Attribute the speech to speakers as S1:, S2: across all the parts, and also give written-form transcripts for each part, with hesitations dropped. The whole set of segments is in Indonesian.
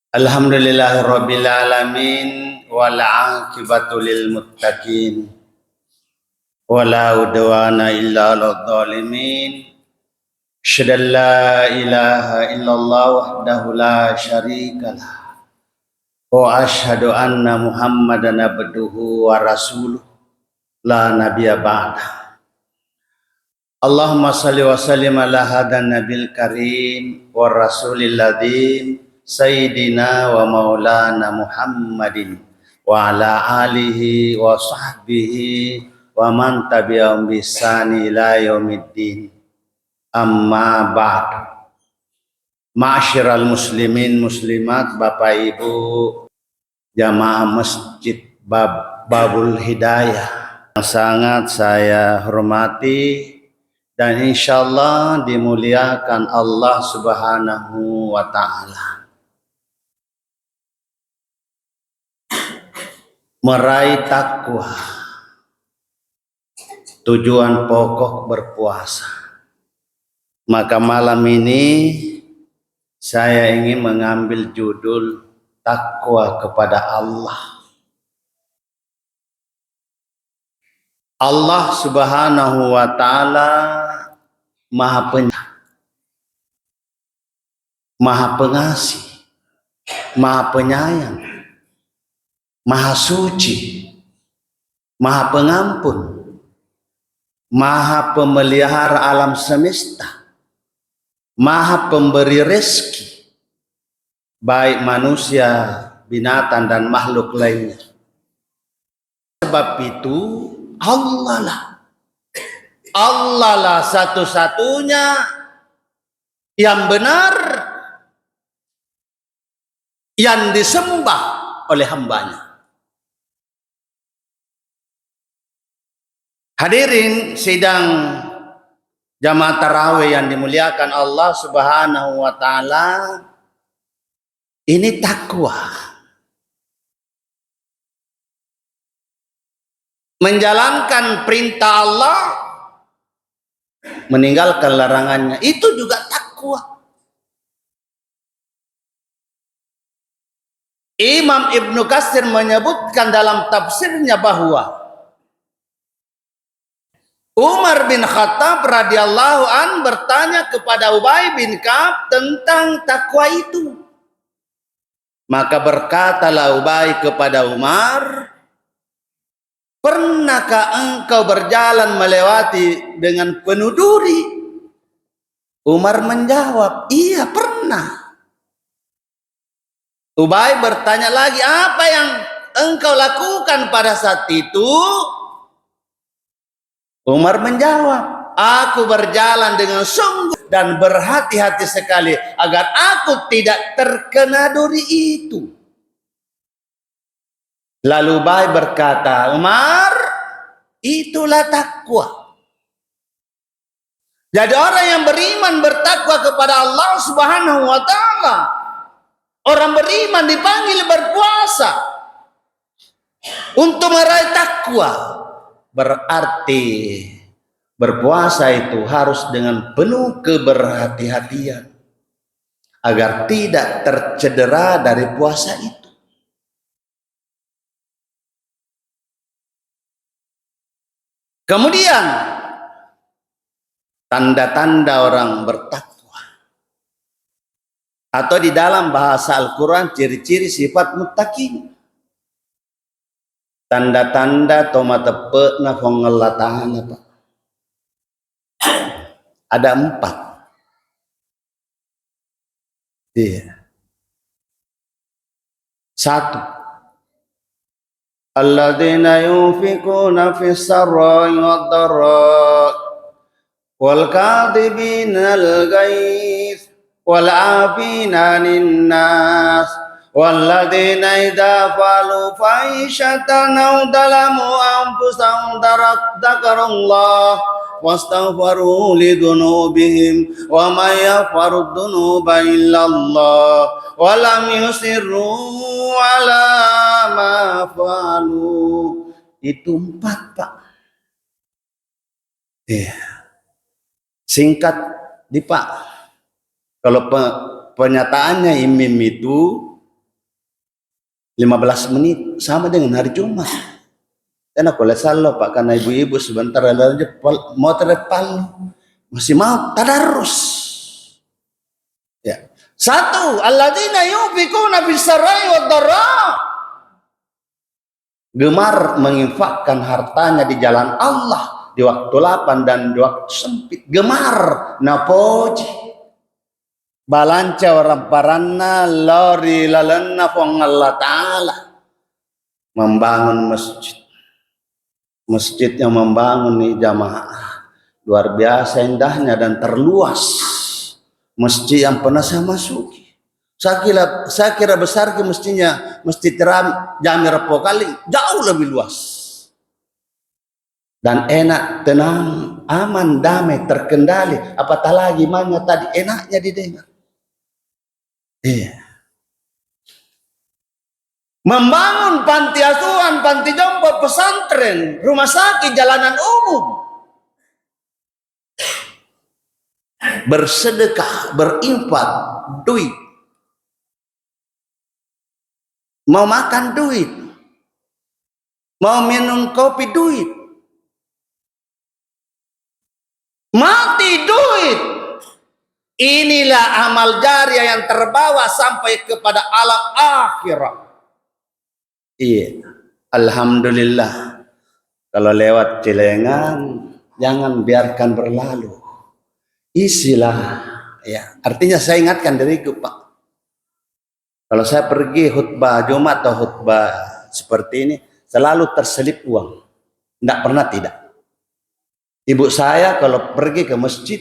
S1: Alhamdulillahirabbil alamin wal 'aqibatu lil muttaqin wala udwana illa 'alal zalimin. Asyhadu an la ilaha illallah wahdahu la syarikalah wa asyhadu anna Muhammadan abduhu wa rasuluh la nabiyya ba'da. Allahumma salli wa sallim ala hadan nabil karim wa rasulil ladin Sayyidina wa maulana Muhammadin wa ala alihi wa sahbihi wa man tabi'ahum bisani ila yaumiddin. Amma ba'd. Ma'asyiral muslimin muslimat, Bapak Ibu jamaah Masjid Babul Hidayah yang sangat saya hormati dan insyaallah dimuliakan Allah Subhanahu wa taala. Meraih takwa, tujuan pokok berpuasa. Maka malam ini saya ingin mengambil judul takwa kepada Allah. Allah Subhanahu wa taala Maha Penyayang, Maha Pengasih, Maha Penyayang, Maha Suci, Maha Pengampun, Maha Pemelihara alam semesta, Maha Pemberi rezeki, baik manusia, binatang, dan makhluk lainnya. Sebab itu Allah lah satu-satunya yang benar, yang disembah oleh hambanya. Hadirin sidang jamaah tarawih yang dimuliakan Allah Subhanahu wa taala, ini takwa. Menjalankan perintah Allah, meninggalkan larangannya, itu juga takwa. Imam Ibnu Katsir menyebutkan dalam tafsirnya bahwa Umar bin Khattab radhiyallahu an bertanya kepada Ubay bin Ka'ab tentang takwa itu. Maka berkatalah Ubay kepada Umar, "Pernahkah engkau berjalan melewati dengan penuh duri?" Umar menjawab, "Iya, pernah." Ubay bertanya lagi, "Apa yang engkau lakukan pada saat itu?" Umar menjawab, "Aku berjalan dengan sungguh dan berhati-hati sekali agar aku tidak terkena duri itu." Lalu Ubay berkata, "Umar, itulah takwa." Jadi orang yang beriman bertakwa kepada Allah Subhanahu wa taala. Orang beriman dipanggil berpuasa untuk meraih takwa. Berarti berpuasa itu harus dengan penuh keberhati-hatian agar tidak tercedera dari puasa itu. Kemudian tanda-tanda orang bertakwa, atau di dalam bahasa Al-Quran ciri-ciri sifat muttaqin. Tanda-tanda toma tepe na pengelatahan apa? Ada 4. Iya. 1. Alladzina yunfikuna fis sarra'i wad dharra'i wal kadhibinal ghaiz wal 'afina 'anil nas walladzina idza fa'alu fahishatan aw zalamu anfusahum dzakarullah wastaghfaru lidzunubihim wa may yaghfiru dzunuba illallah wa lam yusirru ala ma fa'alu. Itu 4, Pak. Singkat di Pak. Kalau penyataannya imim itu 15 menit sama dengan hari Jumat. Karena kalau salah Pak, karena ibu-ibu sebentar aja mau terpal masih mau tadarus. Ya. Satu, alladzina yunfikuna fis-sarai wad-dharra. Gemar menginfakkan hartanya di jalan Allah di waktu lapang dan di waktu sempit. Gemar napoji balanca orang paranna lori lalenna fong Allah Ta'ala membangun masjid. Masjid yang membangun nih jamaah luar biasa indahnya dan terluas. Masjid yang pernah saya masuki, saya kira besar ke mestinya Masjid Jami Repo Kali jauh lebih luas dan enak, tenang, aman, damai, terkendali. Apatah lagi mana tadi enaknya didengar. Iya. Membangun panti asuhan, panti jompo, pesantren, rumah sakit, jalanan umum. Bersedekah, berinfak, duit. Mau makan duit. Mau minum kopi duit. Mati duit. Inilah amal jariah yang terbawa sampai kepada alam akhirat. Iya, alhamdulillah. Kalau lewat celengan, jangan biarkan berlalu. Isilah, ya. Artinya saya ingatkan diriku, Pak. Kalau saya pergi khutbah Jumat atau khutbah seperti ini, selalu terselip uang. Tidak pernah tidak. Ibu saya kalau pergi ke masjid,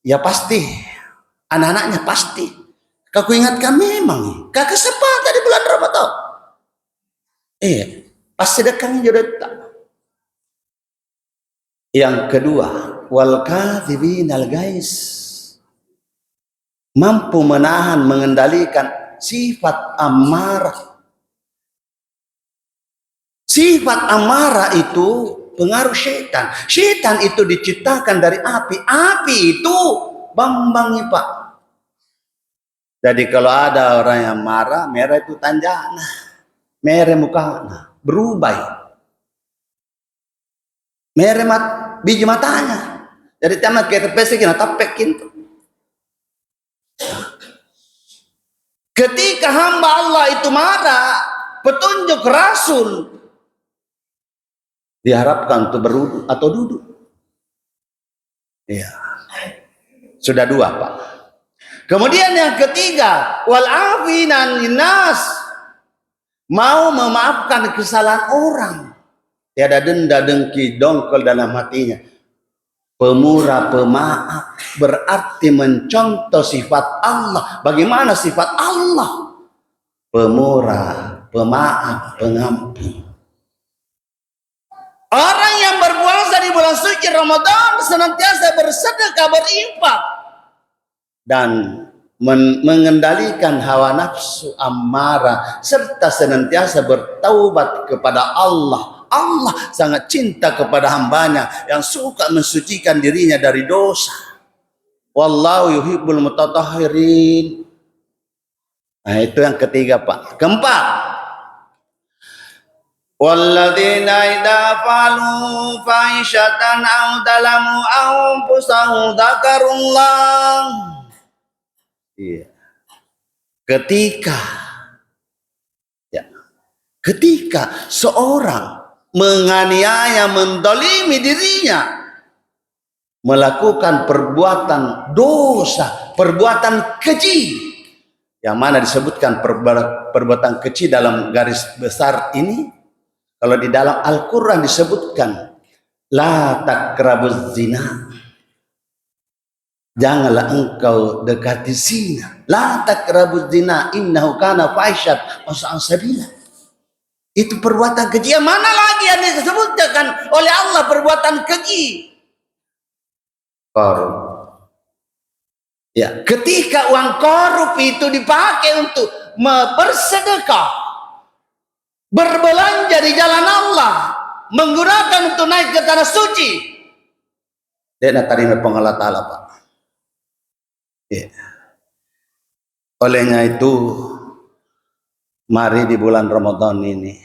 S1: ya pasti. Anak-anaknya pasti. Aku ingatkan memang. Kakak kesempatan di bulan Ramadan. Pasti dekang jodoh. Yang kedua, wal kadhibinal gais. Mampu menahan, mengendalikan sifat amarah. Sifat amarah itu pengaruh syaitan. Syaitan itu diciptakan dari api. Api itu bambang, Pak. Jadi kalau ada orang yang marah, merah itu tanjana. Merah mukanya, berubah. Merah biji matanya. Jadi tamat kita pesek kita tapek gitu. Ketika hamba Allah itu marah, petunjuk Rasul diharapkan untuk berwudu atau duduk. Iya. Sudah dua, Pak. Kemudian yang ketiga, wal afinan linnas. Mau memaafkan kesalahan orang. Tiada denda, dengki, dongkol dalam hatinya. Pemurah, pemaaf, berarti mencontoh sifat Allah. Bagaimana sifat Allah? Pemurah, pemaaf, pengampun. Orang yang berpuasa di bulan suci Ramadan senantiasa bersedekah, berinfak, dan mengendalikan hawa nafsu amarah, serta senantiasa bertaubat kepada Allah. Allah sangat cinta kepada hambanya yang suka mensucikan dirinya dari dosa. Wallahu yuhibbul mutatahhirin. Nah, itu yang ketiga, Pak. Keempat, walladzina idza fa'alu fahishatan aw dalamu anfusahum dzakarullah. Iya. Ketika seorang menganiaya, mendolimi dirinya, melakukan perbuatan dosa, perbuatan keji, yang mana disebutkan perbuatan keji dalam garis besar ini, kalau di dalam Al-Quran disebutkan la taqrabuz zina, janganlah engkau dekati zina. La taqrabuz zina innahu kana fahisyatan wa sa'a sabila. Itu perbuatan keji. Yang mana lagi yang disebutkan oleh Allah perbuatan keji? Korup. Ya, ketika uang korup itu dipakai untuk bersedekah, berbelanja di jalan Allah, menggunakan untuk naik ke tanah suci, dia nak terima pengalat Allah, Pak. Ya. Olehnya itu Mari di bulan Ramadan ini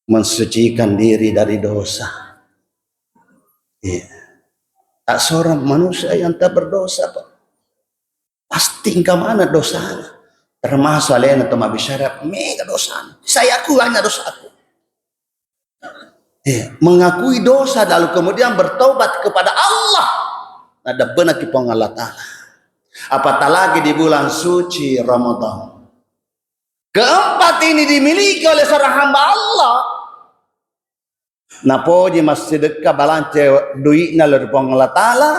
S1: mensucikan diri dari dosa. Iya. Tak seorang manusia yang tak berdosa, Pak. Pasti ke mana dosanya. Termasuk alena atau mabisyarab mega dosa. Saya aku hanya dosaku. Iya. Mengakui dosa lalu kemudian bertobat kepada Allah. Ada benar di Allah Ta'ala. Apatah lagi di bulan suci Ramadan. Keempat ini dimiliki oleh seorang hamba Allah. Napo di masjid dekat balance duitnya dari Allah Ta'ala.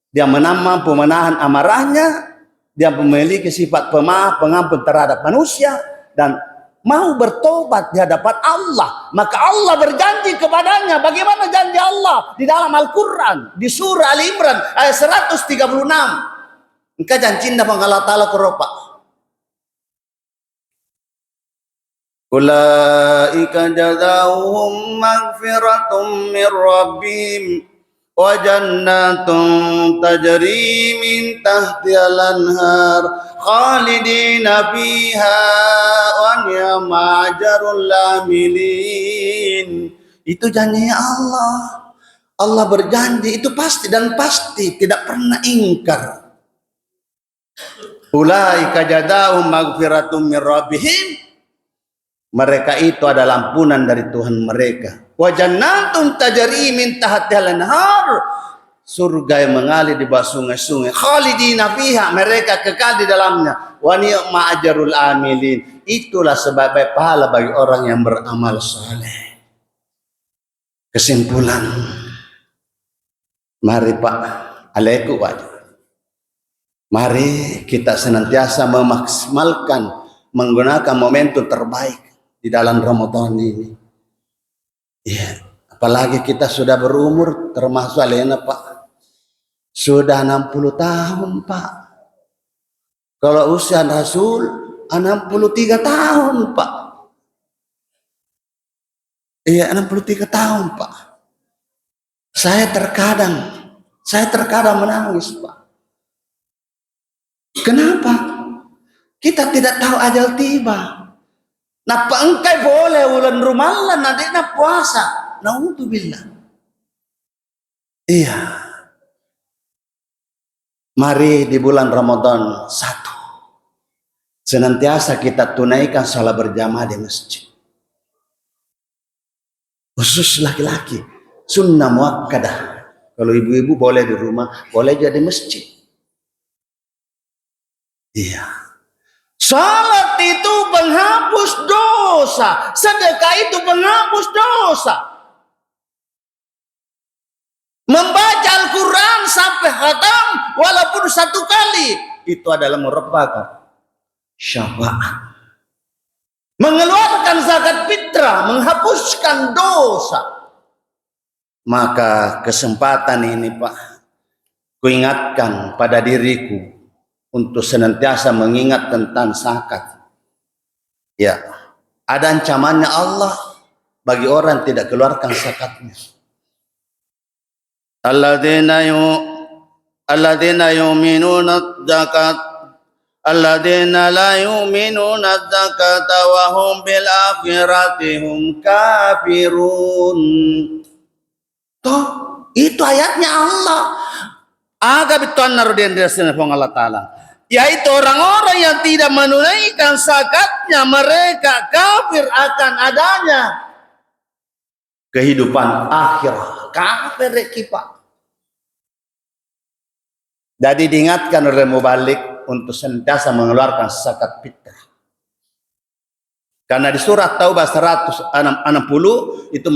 S1: Dia mampu menahan amarahnya. Dia memiliki sifat pemaaf, pengampun terhadap manusia. Dan mau bertobat di hadapan Allah. Maka Allah berjanji kepadanya. Bagaimana janji Allah? Di dalam Al-Quran. Di surah Al-Imran ayat 136. Engkau janji Allah Ta'ala keropak. Ulaika jazaohum maghfiratum min rabbihim wa jannatun tajri min tahtihal anhar khalidina fiha wa ni'ma ajrul amilin. Itu janjinya Allah. Allah berjanji itu pasti dan pasti, tidak pernah ingkar. Ulaika jazaohum maghfiratum min rabbihim, mereka itu adalah ampunan dari Tuhan mereka. Wa jannatun tajri min tahtihal anhar, surga yang mengalir di bawah sungai-sungai. Khalidina fiha, mereka kekal di dalamnya. Wa ni'ma ajrul amilin, itulah sebaik-baik pahala bagi orang yang beramal saleh. Kesimpulan, mari Pak, alaikum wajib. Mari kita senantiasa memaksimalkan, menggunakan momentum terbaik di dalam Ramadan ini. Ya, apalagi kita sudah berumur, termasuk alena Pak. Sudah 60 tahun Pak. Kalau usia Rasul 63 tahun Pak. Iya, 63 tahun Pak. Saya terkadang menangis Pak. Kenapa? Kita tidak tahu ajal tiba. Napa engkai boleh ulan rumalan nanti na puasa. Naudzubillah. Iya. Mari di bulan Ramadan 1 senantiasa kita tunaikan salat berjamaah di masjid. Khusus laki-laki, sunnah muakkadah. Kalau ibu-ibu boleh di rumah, boleh jadi masjid. Iya. Salat itu penghapus dosa. Sedekah itu penghapus dosa. Membaca Al-Quran sampai khatam walaupun 1 kali, itu adalah merupakan syafaat. Mengeluarkan zakat fitrah, menghapuskan dosa. Maka kesempatan ini Pak, kuingatkan pada diriku untuk senantiasa mengingat tentang zakat. Ya, ada ancamannya Allah bagi orang yang tidak keluarkan zakatnya. Alladzina yu'minuna zakat, alladzina la yu'minuna zakata wa hum bil akhirati hum kafirun. Toh, itu ayatnya Allah. Aga bituan narudian dirasina Allah Ta'ala. Yaitu orang-orang yang tidak menunaikan zakatnya, mereka kafir akan adanya kehidupan akhirat. Kafir Pak. Jadi diingatkan oleh mubalik untuk senantiasa mengeluarkan zakat fitrah. Karena di surah Taubah 160 itu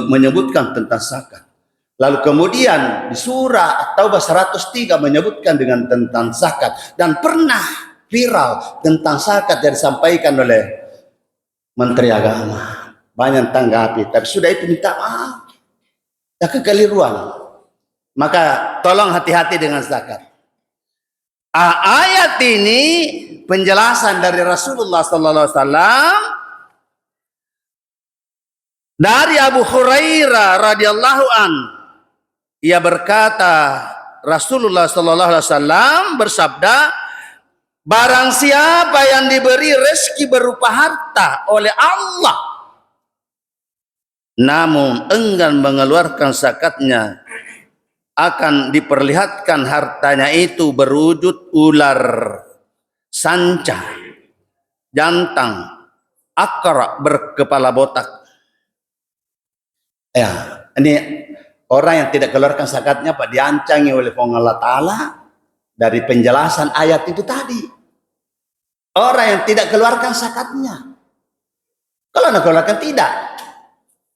S1: menyebutkan tentang zakat. Lalu kemudian di surah Taubah 103 menyebutkan dengan tentang zakat. Dan pernah viral tentang zakat yang disampaikan oleh Menteri Agama. Banyak tanggapi, tapi sudah itu minta maaf. Ya kekeliruan. Maka tolong hati-hati dengan zakat. Ayat ini penjelasan dari Rasulullah SAW dari Abu Hurairah radhiyallahu an. Ia berkata, Rasulullah SAW bersabda, Barang siapa yang diberi rezeki berupa harta oleh Allah, namun enggan mengeluarkan zakatnya, akan diperlihatkan hartanya itu berwujud ular sanca, jantan, akar berkepala botak. Ya, ini orang yang tidak keluarkan zakatnya Pak, diancangi oleh Allah Ta'ala dari penjelasan ayat itu tadi. Orang yang tidak keluarkan zakatnya, kalau anda keluarkan tidak,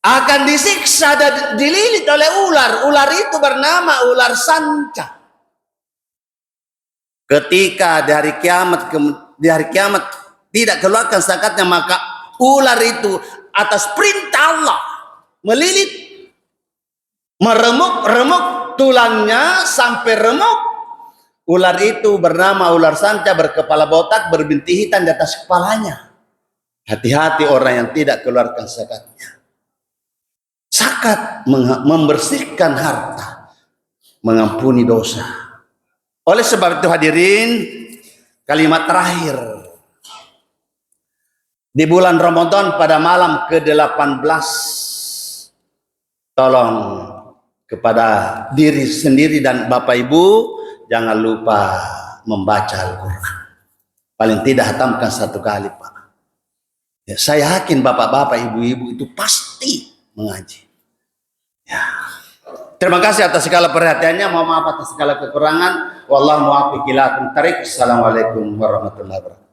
S1: akan disiksa dan dililit oleh ular. Ular itu bernama ular sanca. Ketika di hari kiamat tidak keluarkan zakatnya, maka ular itu atas perintah Allah melilit, meremuk tulangnya sampai remuk. Ular itu bernama ular sanca, berkepala botak, berbintik hitam di atas kepalanya. Hati-hati orang yang tidak keluarkan zakatnya. Zakat membersihkan harta, mengampuni dosa. Oleh sebab itu hadirin, kalimat terakhir. Di bulan Ramadan pada malam ke-18, tolong kepada diri sendiri dan Bapak Ibu, jangan lupa membaca Al-Quran. Paling tidak hatamkan 1 kali Pak. Ya, saya yakin bapak-bapak, ibu-ibu itu pasti mengaji. Ya. Terima kasih atas segala perhatiannya. Mohon maaf atas segala kekurangan. Wallahu muwaffiq ila aqwamit thariq. Assalamualaikum warahmatullahi wabarakatuh.